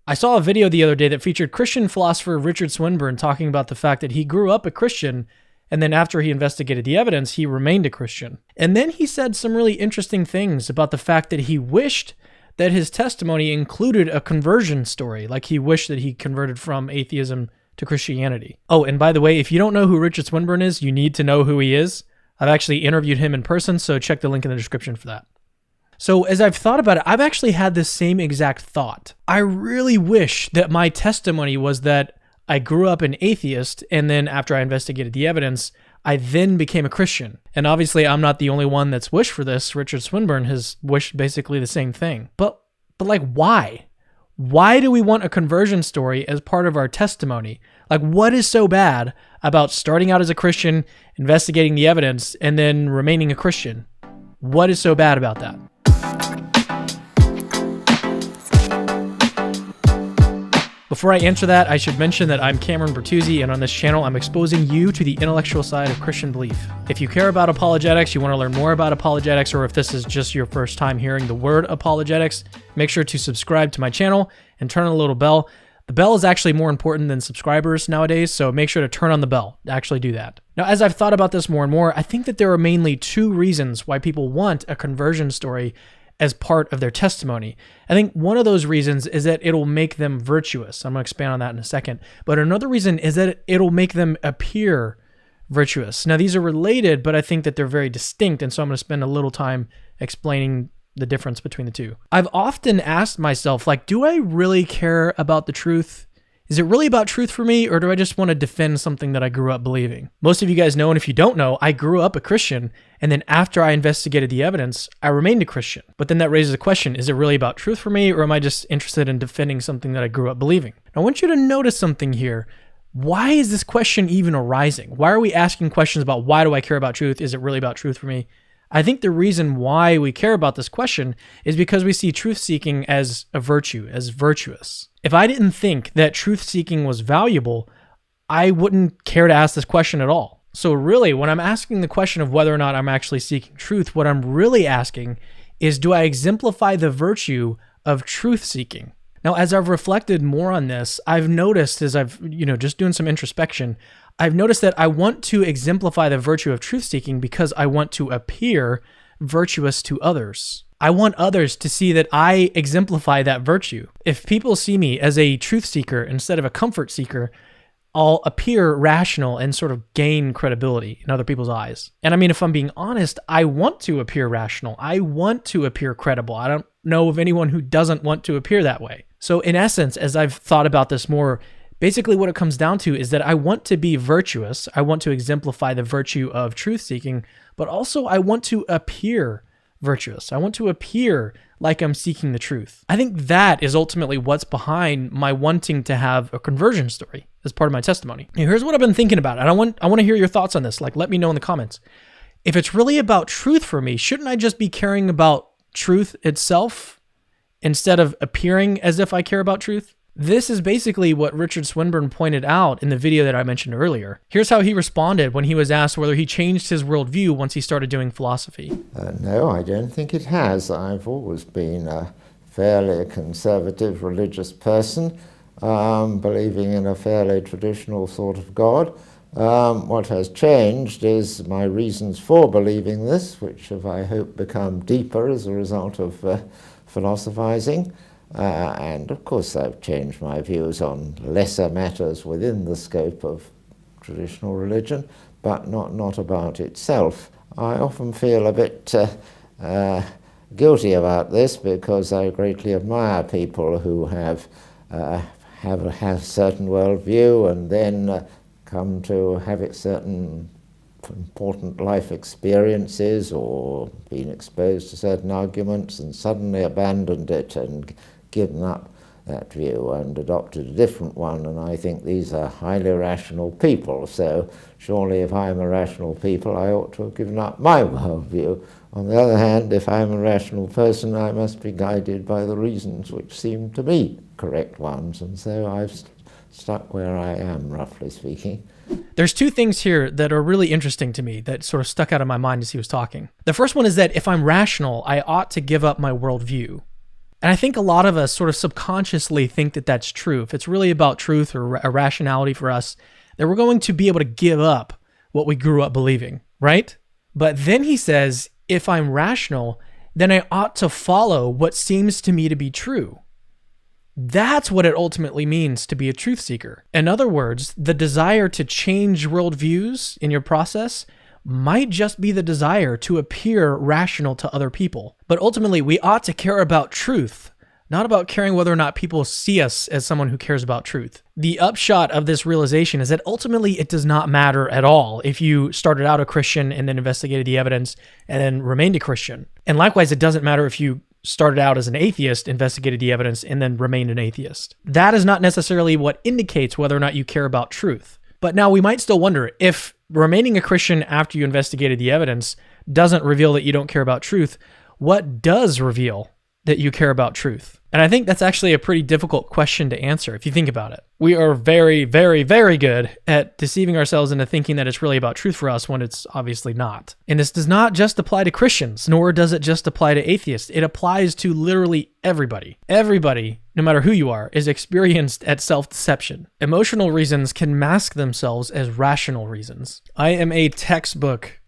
I saw a video the other day that featured Christian philosopher Richard Swinburne talking about the fact that he grew up a Christian, and then after he investigated the evidence, he remained a Christian. And then he said some really interesting things about the fact that he wished that his testimony included a conversion story, like he wished that he converted from atheism to Christianity. Oh, and by the way, if you don't know who Richard Swinburne is, you need to know who he is. I've actually interviewed him in person, so check the link in the description for that. So as I've thought about it, I've actually had this same exact thought. I really wish that my testimony was that I grew up an atheist, and then after I investigated the evidence, I then became a Christian. And obviously, I'm not the only one that's wished for this. Richard Swinburne has wished basically the same thing. But like, why? Why do we want a conversion story as part of our testimony? Like, what is so bad about starting out as a Christian, investigating the evidence, and then remaining a Christian? What is so bad about that? Before I answer that, I should mention that I'm Cameron Bertuzzi, and on this channel, I'm exposing you to the intellectual side of Christian belief. If you care about apologetics, you want to learn more about apologetics, or if this is just your first time hearing the word apologetics, make sure to subscribe to my channel and turn on the little bell. The bell is actually more important than subscribers nowadays, so make sure to turn on the bell to actually do that. Now, as I've thought about this more and more, I think that there are mainly two reasons why people want a conversion story as part of their testimony. I think one of those reasons is that it'll make them virtuous. I'm going to expand on that in a second. But another reason is that it'll make them appear virtuous. Now, these are related, but I think that they're very distinct, and so I'm going to spend a little time explaining the difference between the two. I've often asked myself, like, do I really care about the truth? Is it really about truth for me, or do I just want to defend something that I grew up believing? Most of you guys know, and if you don't know, I grew up a Christian, and then after I investigated the evidence, I remained a Christian. But then that raises the question, is it really about truth for me, or am I just interested in defending something that I grew up believing? Now, I want you to notice something here. Why is this question even arising? Why are we asking questions about why do I care about truth? Is it really about truth for me? I think the reason why we care about this question is because we see truth-seeking as a virtue, as virtuous. If I didn't think that truth-seeking was valuable, I wouldn't care to ask this question at all. So really, when I'm asking the question of whether or not I'm actually seeking truth, what I'm really asking is, do I exemplify the virtue of truth-seeking? Now, as I've reflected more on this, I've noticed as I've, just doing some introspection, I've noticed that I want to exemplify the virtue of truth-seeking because I want to appear virtuous to others. I want others to see that I exemplify that virtue. If people see me as a truth seeker instead of a comfort seeker, I'll appear rational and sort of gain credibility in other people's eyes. And I mean, if I'm being honest, I want to appear rational. I want to appear credible. I don't know of anyone who doesn't want to appear that way. So in essence, as I've thought about this more, basically what it comes down to is that I want to be virtuous. I want to exemplify the virtue of truth-seeking, but also I want to appear virtuous. I want to appear like I'm seeking the truth. I think that is ultimately what's behind my wanting to have a conversion story as part of my testimony. Now, here's what I've been thinking about, and I want to hear your thoughts on this. Like, let me know in the comments. If it's really about truth for me, shouldn't I just be caring about truth itself instead of appearing as if I care about truth? This is basically what Richard Swinburne pointed out in the video that I mentioned earlier. Here's how he responded when he was asked whether he changed his worldview once he started doing philosophy. No, I don't think it has. I've always been a fairly conservative religious person, believing in a fairly traditional sort of God. What has changed is my reasons for believing this, which have, I hope, become deeper as a result of philosophizing. And of course I've changed my views on lesser matters within the scope of traditional religion, but not about itself. I often feel a bit guilty about this because I greatly admire people who have a certain worldview and then come to have certain important life experiences or been exposed to certain arguments and suddenly abandoned it and given up that view and adopted a different one, and I think these are highly rational people, so surely if I'm a rational people I ought to have given up my worldview. On the other hand, if I'm a rational person I must be guided by the reasons which seem to me correct ones, and so I've stuck where I am, roughly speaking. There's two things here that are really interesting to me that sort of stuck out of my mind as he was talking. The first one is that if I'm rational, I ought to give up my worldview. And I think a lot of us sort of subconsciously think that that's true. If it's really about truth or a rationality for us, that we're going to be able to give up what we grew up believing, right? But then he says, if I'm rational, then I ought to follow what seems to me to be true. That's what it ultimately means to be a truth seeker. In other words, the desire to change worldviews in your process might just be the desire to appear rational to other people. But ultimately, we ought to care about truth, not about caring whether or not people see us as someone who cares about truth. The upshot of this realization is that ultimately it does not matter at all if you started out a Christian and then investigated the evidence and then remained a Christian. And likewise, it doesn't matter if you started out as an atheist, investigated the evidence, and then remained an atheist. That is not necessarily what indicates whether or not you care about truth. But now we might still wonder if remaining a Christian after you investigated the evidence doesn't reveal that you don't care about truth, what does reveal that you care about truth? And I think that's actually a pretty difficult question to answer if you think about it. We are very, very, very good at deceiving ourselves into thinking that it's really about truth for us when it's obviously not. And this does not just apply to Christians, nor does it just apply to atheists. It applies to literally everybody. Everybody, no matter who you are, is experienced at self-deception. Emotional reasons can mask themselves as rational reasons. I am a textbook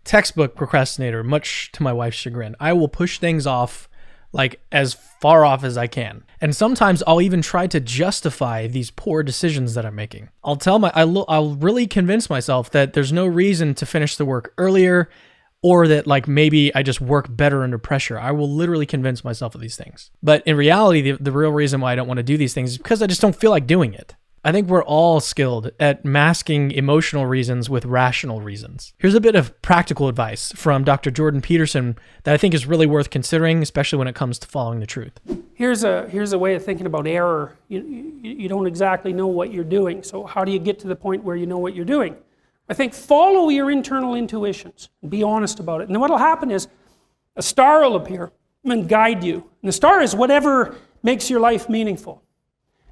procrastinator, much to my wife's chagrin. I will push things off like as far off as I can. And sometimes I'll even try to justify these poor decisions that I'm making. I'll really convince myself that there's no reason to finish the work earlier, or that like maybe I just work better under pressure. I will literally convince myself of these things. But in reality, the real reason why I don't want to do these things is because I just don't feel like doing it. I think we're all skilled at masking emotional reasons with rational reasons. Here's a bit of practical advice from Dr. Jordan Peterson that I think is really worth considering, especially when it comes to following the truth. Here's a way of thinking about error. You don't exactly know what you're doing, so how do you get to the point where you know what you're doing? I think follow your internal intuitions and be honest about it. And then what will happen is a star will appear and guide you. And the star is whatever makes your life meaningful.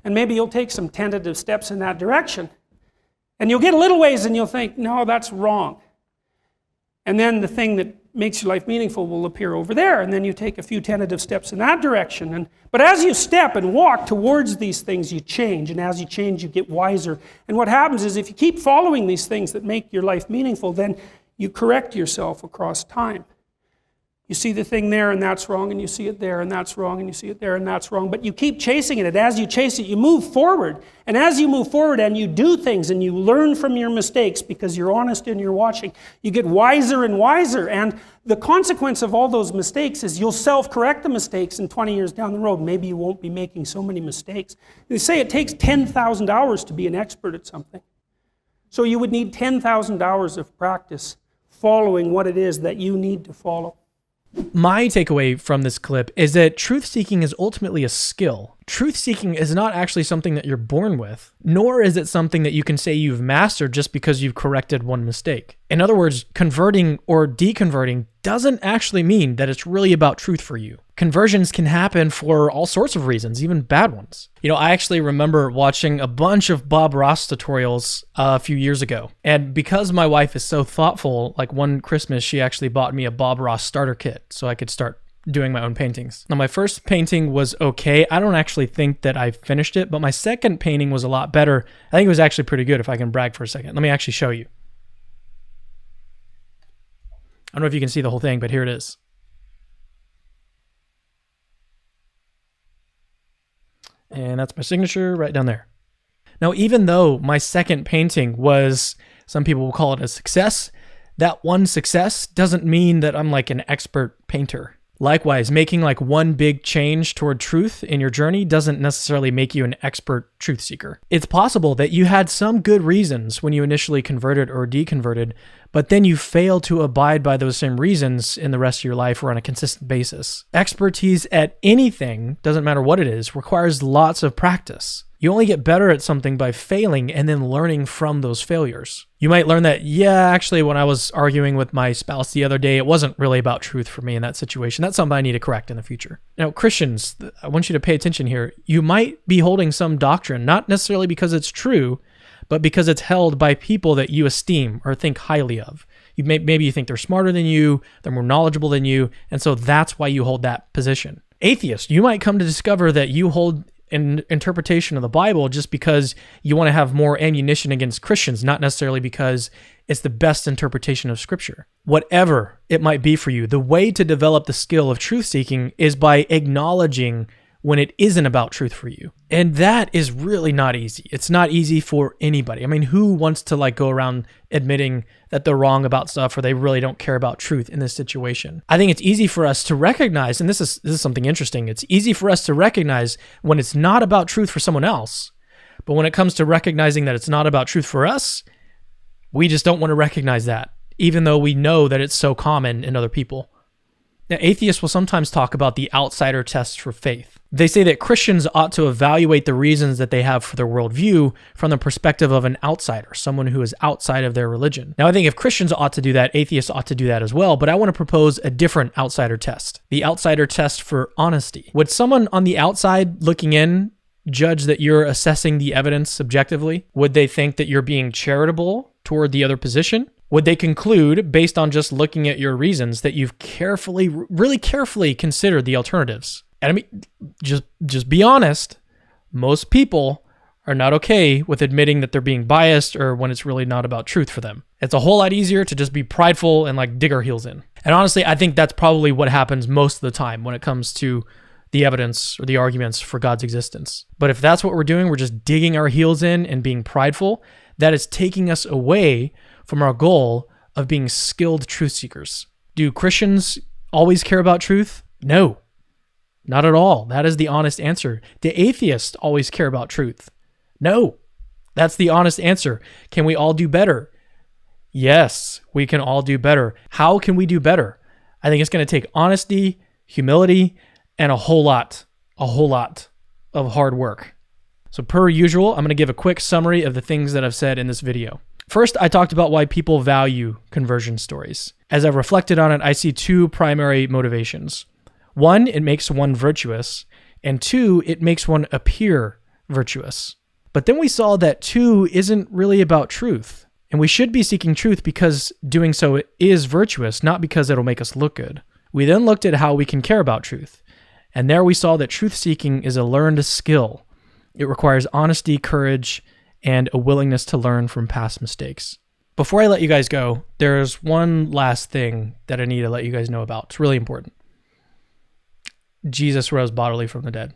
And maybe you'll take some tentative steps in that direction. And you'll get a little ways and you'll think, no, that's wrong. And then the thing that makes your life meaningful will appear over there. And then you take a few tentative steps in that direction. But as you step and walk towards these things, you change. And as you change, you get wiser. And what happens is if you keep following these things that make your life meaningful, then you correct yourself across time. You see the thing there and that's wrong, and you see it there and that's wrong, and you see it there and that's wrong, but you keep chasing it, and as you chase it, you move forward. And as you move forward and you do things and you learn from your mistakes because you're honest and you're watching, you get wiser and wiser, and the consequence of all those mistakes is you'll self-correct the mistakes, and 20 years down the road, maybe you won't be making so many mistakes. They say it takes 10,000 hours to be an expert at something. So you would need 10,000 hours of practice following what it is that you need to follow. My takeaway from this clip is that truth-seeking is ultimately a skill. Truth-seeking is not actually something that you're born with, nor is it something that you can say you've mastered just because you've corrected one mistake. In other words, converting or deconverting doesn't actually mean that it's really about truth for you. Conversions can happen for all sorts of reasons, even bad ones. You know, I actually remember watching a bunch of Bob Ross tutorials a few years ago. And because my wife is so thoughtful, like one Christmas, she actually bought me a Bob Ross starter kit so I could start doing my own paintings. Now, my first painting was okay. I don't actually think that I finished it, but my second painting was a lot better. I think it was actually pretty good, if I can brag for a second. Let me actually show you. I don't know if you can see the whole thing, but here it is. And that's my signature right down there. Now, even though my second painting was, some people will call it a success, that one success doesn't mean that I'm like an expert painter. Likewise, making like one big change toward truth in your journey doesn't necessarily make you an expert truth seeker. It's possible that you had some good reasons when you initially converted or deconverted, but then you fail to abide by those same reasons in the rest of your life or on a consistent basis. Expertise at anything, doesn't matter what it is, requires lots of practice. You only get better at something by failing and then learning from those failures. You might learn that, yeah, actually, when I was arguing with my spouse the other day, it wasn't really about truth for me in that situation. That's something I need to correct in the future. Now, Christians, I want you to pay attention here. You might be holding some doctrine, not necessarily because it's true, but because it's held by people that you esteem or think highly of. Maybe you think they're smarter than you, they're more knowledgeable than you, and so that's why you hold that position. Atheist, you might come to discover that you hold an interpretation of the Bible just because you want to have more ammunition against Christians, not necessarily because it's the best interpretation of Scripture. Whatever it might be for you, the way to develop the skill of truth seeking is by acknowledging when it isn't about truth for you. And that is really not easy. It's not easy for anybody. I mean, who wants to like go around admitting that they're wrong about stuff or they really don't care about truth in this situation? I think it's easy for us to recognize, and this is something interesting. It's easy for us to recognize when it's not about truth for someone else. But when it comes to recognizing that it's not about truth for us, we just don't want to recognize that, even though we know that it's so common in other people. Now, atheists will sometimes talk about the outsider test for faith. They say that Christians ought to evaluate the reasons that they have for their worldview from the perspective of an outsider, someone who is outside of their religion. Now, I think if Christians ought to do that, atheists ought to do that as well, but I want to propose a different outsider test, the outsider test for honesty. Would someone on the outside looking in judge that you're assessing the evidence subjectively? Would they think that you're being charitable toward the other position? Would they conclude, based on just looking at your reasons, that you've really carefully considered the alternatives? And I mean, just be honest. Most people are not okay with admitting that they're being biased or when it's really not about truth for them. It's a whole lot easier to just be prideful and like dig our heels in. And honestly, I think that's probably what happens most of the time when it comes to the evidence or the arguments for God's existence. But if that's what we're doing, we're just digging our heels in and being prideful, that is taking us away from our goal of being skilled truth seekers. Do Christians always care about truth? No, not at all. That is the honest answer. Do atheists always care about truth? No, that's the honest answer. Can we all do better? Yes, we can all do better. How can we do better? I think it's going to take honesty, humility, and a whole lot of hard work. So per usual, I'm going to give a quick summary of the things that I've said in this video. First, I talked about why people value conversion stories. As I've reflected on it, I see two primary motivations. One, it makes one virtuous, and two, it makes one appear virtuous. But then we saw that two isn't really about truth, and we should be seeking truth because doing so is virtuous, not because it'll make us look good. We then looked at how we can care about truth, and there we saw that truth seeking is a learned skill. It requires honesty, courage, and a willingness to learn from past mistakes. Before I let you guys go, there's one last thing that I need to let you guys know about. It's really important. Jesus rose bodily from the dead.